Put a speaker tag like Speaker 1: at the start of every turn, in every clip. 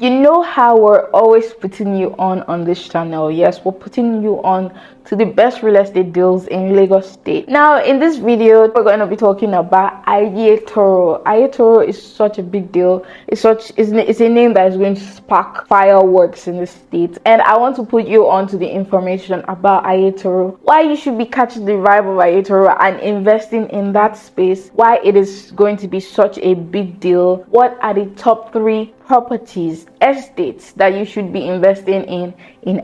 Speaker 1: You know how we're always putting you on this channel. Yes, we're putting you on to the best real estate deals in Lagos State. Now, in this video, we're going to be talking about Aiyetoro. Aiyetoro is such a big deal. It's a name that is going to spark fireworks in the state. And I want to put you on to the information about Aiyetoro, why you should be catching the vibe of Aiyetoro and investing in that space, why it is going to be such a big deal, what are the top 3 properties, estates that you should be investing in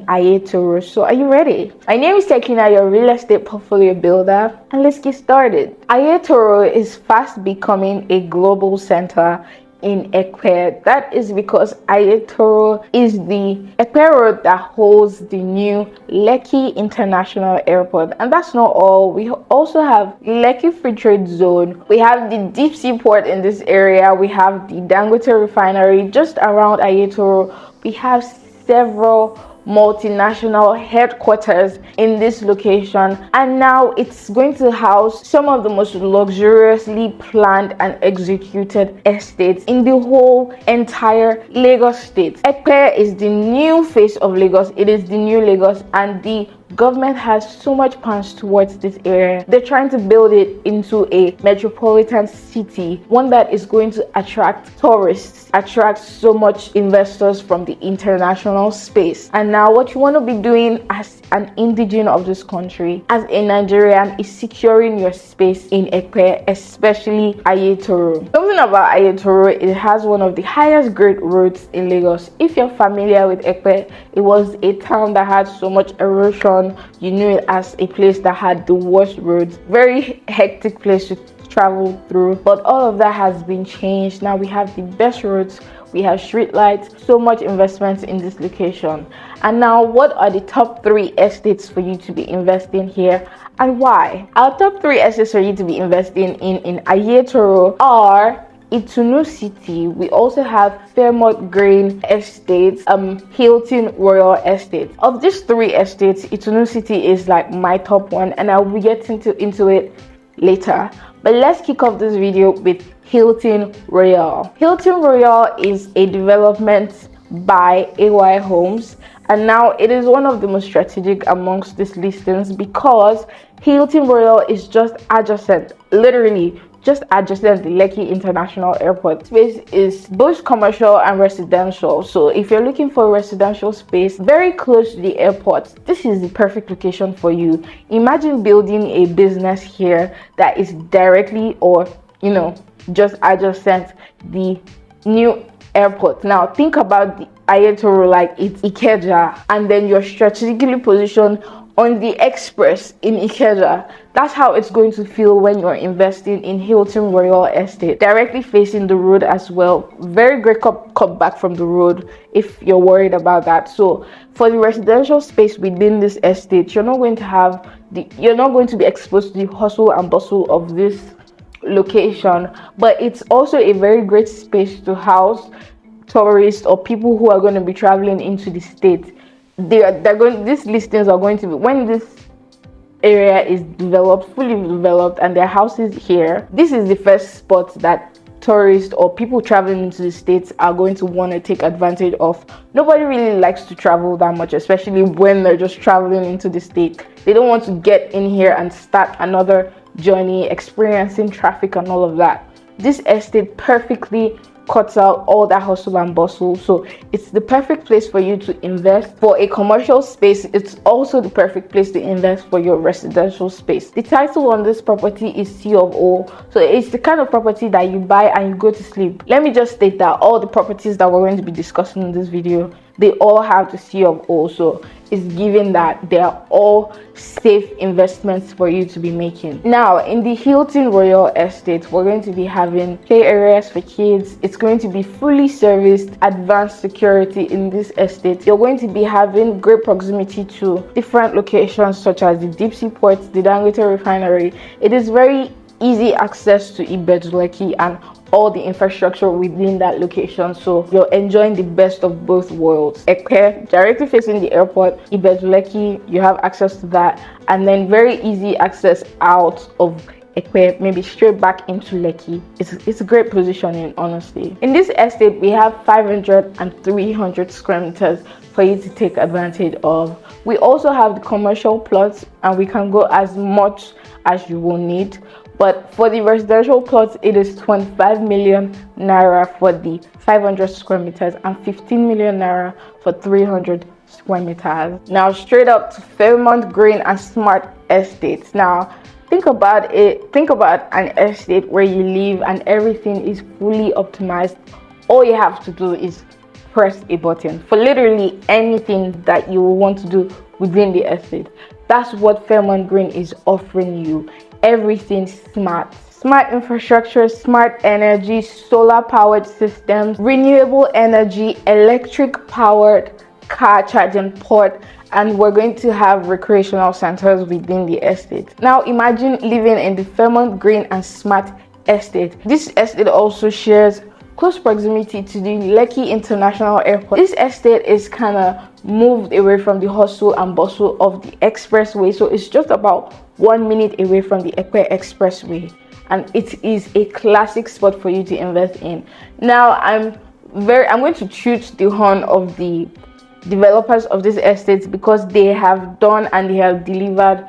Speaker 1: Aiyetoro. So are you ready? My name is Tekina, your real estate portfolio builder, and let's get started. Aiyetoro is fast becoming a global center in Ekpe. That is because Aiyetoro is the Ekpe road that holds the new Lekki International Airport. And that's not all. We also have Lekki Free Trade Zone. We have the deep sea port in this area. We have the Dangote refinery just around Aiyetoro. We have several multinational headquarters in this location, and now it's going to house some of the most luxuriously planned and executed estates in the whole entire Lagos state. Ekpe is the new face of Lagos. It is the new Lagos, and the government has so much plans towards this area. They're trying to build it into a metropolitan city, one that is going to attract tourists, attract so much investors from the international space. And now what you want to be doing as an indigene of this country, as a Nigerian, is securing your space in Ekpe, especially Aiyetoro. Something about Aiyetoro, it has one of the highest grade roads in Lagos. If you're familiar with Ekpe, it was a town that had so much erosion. You knew it as a place that had the worst roads, very hectic place to travel through, but all of that has been changed. Now we have the best roads, we have street lights, so much investments in this location. And now, what are the top 3 estates for you to be investing here, and why? Our top 3 estates for you to be investing in Aiyetoro are Itunucity. We also have Fairmont Grain Estates, Hilton Royal Estate. Of these 3 estates, Itunucity is like my top one, and I'll be getting into it later. But let's kick off this video with Hilton Royal. Hilton Royal is a development by AY Homes, and now it is one of the most strategic amongst these listings because Hilton Royal is just adjacent, literally just adjacent the Lekki International Airport. Space is both commercial and residential. So if you're looking for a residential space very close to the airport, this is the perfect location for you. Imagine building a business here that is directly or just adjacent the new airport. Now think about the Aiyetoro like it's Ikeja, and then you're strategically positioned on the express in Ikeja. That's how it's going to feel when you're investing in Hilton Royal Estate, directly facing the road as well. Very great cut back from the road if you're worried about that. So for the residential space within this estate, you're not going to be exposed to the hustle and bustle of this location, but it's also a very great space to house tourists or people who are going to be traveling into the state. These listings are going to be, when this area is developed, fully developed, and their houses here, this is the first spot that tourists or people traveling into the states are going to want to take advantage of. Nobody really likes to travel that much, especially when they're just traveling into the state. They don't want to get in here and start another journey, experiencing traffic and all of that. This estate perfectly cuts out all that hustle and bustle, so it's the perfect place for you to invest. For a commercial space, it's also the perfect place to invest for your residential space. The title on this property is C of O, so it's the kind of property that you buy and you go to sleep. Let me just state that all the properties that we're going to be discussing in this video, they all have the C of O, so it's given that they are all safe investments for you to be making. Now in the Hilton Royal Estate, we're going to be having play areas for kids. It's going to be fully serviced, advanced security in this estate. You're going to be having great proximity to different locations such as the deep sea port, the Dangote refinery. It is very easy access to Lekki and all the infrastructure within that location, so you're enjoying the best of both worlds. Ekpe, directly facing the airport, Lekki, you have access to that, and then very easy access out of Ekpe, maybe straight back into Lekki. It's a great positioning, honestly. In this estate, we have 500 and 300 square meters for you to take advantage of. We also have the commercial plots, and we can go as much as you will need. But for the residential plots, it is 25 million naira for the 500 square meters and 15 million naira for 300 square meters. Now, straight up to Fairmont Green and Smart Estates. Now, think about it. Think about an estate where you live and everything is fully optimized. All you have to do is press a button for literally anything that you want to do within the estate. That's what Fairmont Green is offering you. Everything smart infrastructure, smart energy, solar powered systems, renewable energy, electric powered car charging port, and we're going to have recreational centers within the estate. Now imagine living in the Fairmont Green and Smart Estate. This estate also shares close proximity to the Lekki International Airport. This estate is kind of moved away from the hustle and bustle of the expressway, so it's just about 1 minute away from the Ekpe Expressway, and it is a classic spot for you to invest in. Now I'm going to toot the horn of the developers of this estate because they have done and they have delivered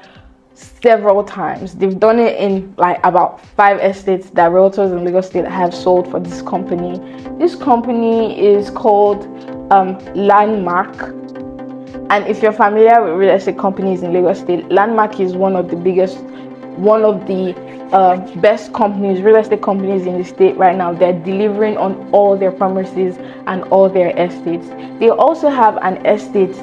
Speaker 1: several times. They've done it in like about 5 estates that realtors in Lagos State have sold for this company. This company is called Landmark. And if you're familiar with real estate companies in Lagos State, Landmark is one of the best companies, real estate companies in the state right now. They're delivering on all their promises and all their estates. They also have an estate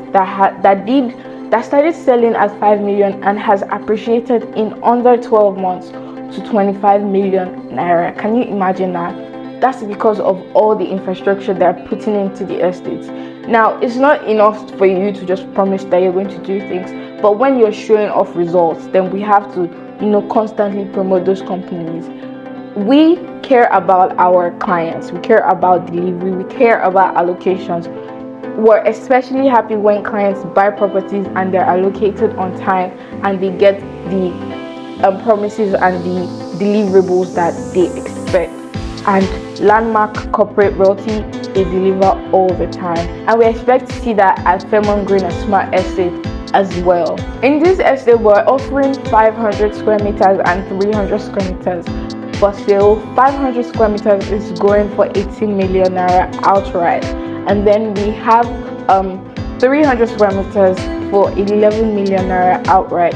Speaker 1: that started selling at 5 million and has appreciated in under 12 months to 25 million naira. Can you imagine that? That's because of all the infrastructure they're putting into the estates. Now, it's not enough for you to just promise that you're going to do things, but when you're showing off results, then we have to, constantly promote those companies. We care about our clients, we care about delivery, we care about allocations. We're especially happy when clients buy properties and they're allocated on time and they get the promises and the deliverables that they expect. And Landmark Corporate Realty, they deliver all the time, and we expect to see that at Fairmont Green and Smart Estate as well. In this estate, we're offering 500 square meters and 300 square meters for sale. 500 square meters is going for 18 million naira outright, and then we have 300 square meters for 11 million naira outright.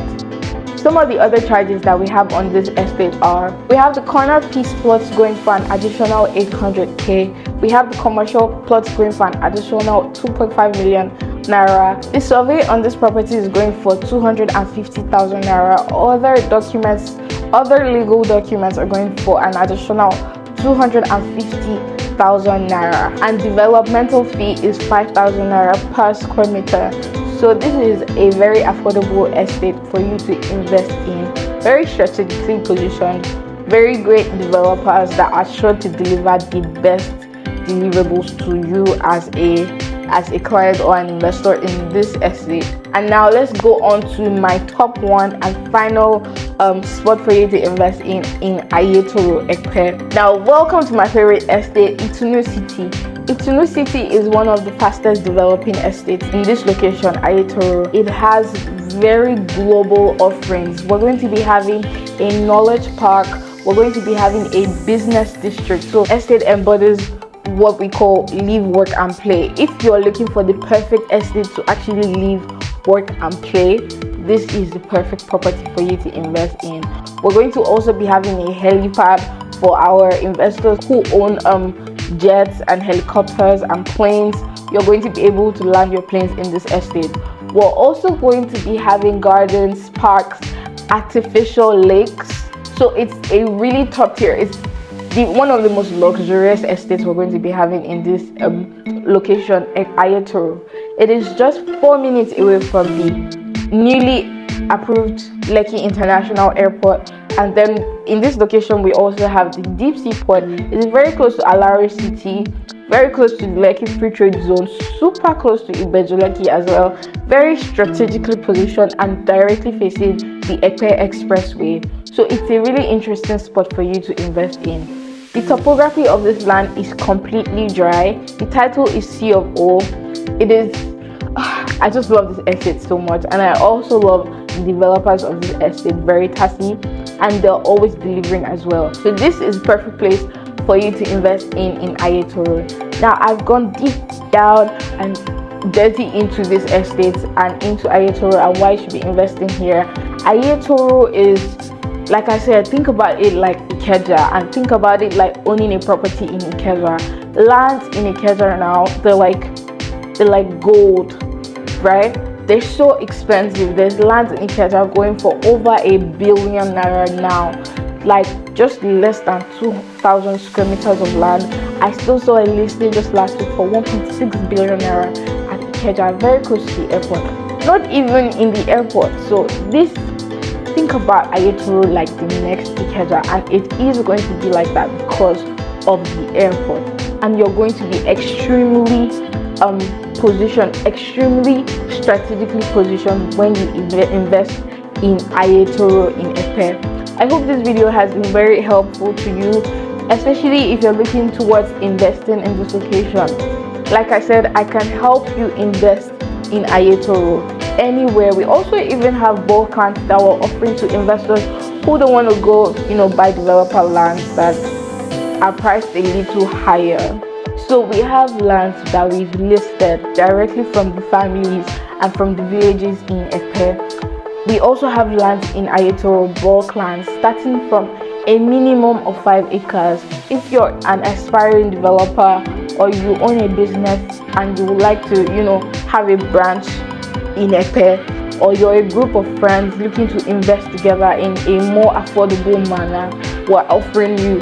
Speaker 1: Some of the other charges that we have on this estate are: we have the corner piece plots going for an additional 800k. We have the commercial plots going for an additional 2.5 million naira. The survey on this property is going for 250,000 naira. Other legal documents are going for an additional 250,000 naira, and developmental fee is 5,000 naira per square meter. So this is a very affordable estate for you to invest in. Very strategically positioned, very great developers that are sure to deliver the best deliverables to you as a client or an investor in this estate. And now let's go on to my top one and final spot for you to invest in Aiyetoro, Ekpe. Now, welcome to my favorite estate, Itunucity. Itunucity is one of the fastest developing estates in this location, Aiyetoro. It has very global offerings. We're going to be having a knowledge park. We're going to be having a business district. So estate embodies what we call live, work and play. If you're looking for the perfect estate to actually live, work and play, this is the perfect property for you to invest in. We're going to also be having a helipad for our investors who own jets and helicopters and planes. You're going to be able to land your planes in this estate. We're also going to be having gardens, parks, artificial lakes. So it's a really top tier. It's one of the most luxurious estates we're going to be having in this location at Aiyetoro. It is just 4 minutes away from the newly approved Lekki International Airport, and then in this location we also have the deep sea port. It is very close to Alari City, very close to the Lekki Free Trade Zone, super close to Ibeju Lekki as well, very strategically positioned and directly facing the Ekpe Expressway. So it's a really interesting spot for you to invest in. The topography of this land is completely dry. The title is C of O. It is I just love this estate so much, and I also love the developers of this estate, Veritasi, and they're always delivering as well. So this is the perfect place for you to invest in Aiyetoro. Now I've gone deep down and dirty into this estate and into Aiyetoro and why you should be investing here. Aiyetoro is, like I said, think about it like Ikeja, and think about it like owning a property in Ikeja. Lands in Ikeja now, they're like gold, right? They're so expensive. There's lands in Ikeja going for over ₦1 billion now, like just less than 2,000 square meters of land. I still saw a listing just last week for 1.6 billion naira at Ikeja, very close to the airport, not even in the airport. So this, think about Aiyetoro like the next Ikeja, and it is going to be like that because of the airport, and you're going to be extremely positioned, extremely strategically positioned when you invest in Aiyetoro in Epe. I hope this video has been very helpful to you, especially if you're looking towards investing in this location. Like I said, I can help you invest in Aiyetoro anywhere. We also even have bulk lands that we're offering to investors who don't want to go, buy developer lands that are priced a little higher. So we have lands that we've listed directly from the families and from the villages in Epe. We also have lands in Aiyetoro, bulk lands, starting from a minimum of 5 acres. If you're an aspiring developer or you own a business and you would like to, have a branch in Epe, or you're a group of friends looking to invest together in a more affordable manner, we're offering you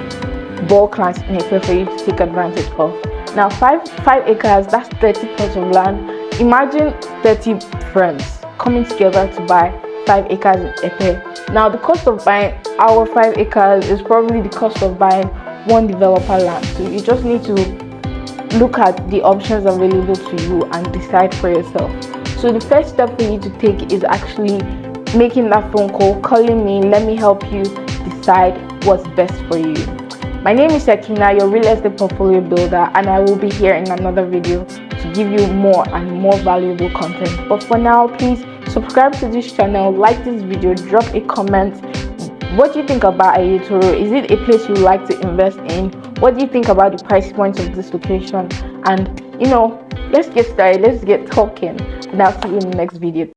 Speaker 1: bulk lands in Epe for you to take advantage of. Now 5 acres, that's 30 plots of land. Imagine 30 friends coming together to buy 5 acres in Epe. Now the cost of buying our 5 acres is probably the cost of buying one developer land. So you just need to look at the options available to you and decide for yourself. So the first step for you to take is actually making that phone call, calling me. Let me help you decide what's best for you. My name is Sakina, your real estate portfolio builder, and I will be here in another video to give you more and more valuable content. But for now, please subscribe to this channel, like this video, drop a comment. What do you think about Aiyetoro? Is it a place you like to invest in? What do you think about the price points of this location? And let's get started, let's get talking, and I'll see you in the next video.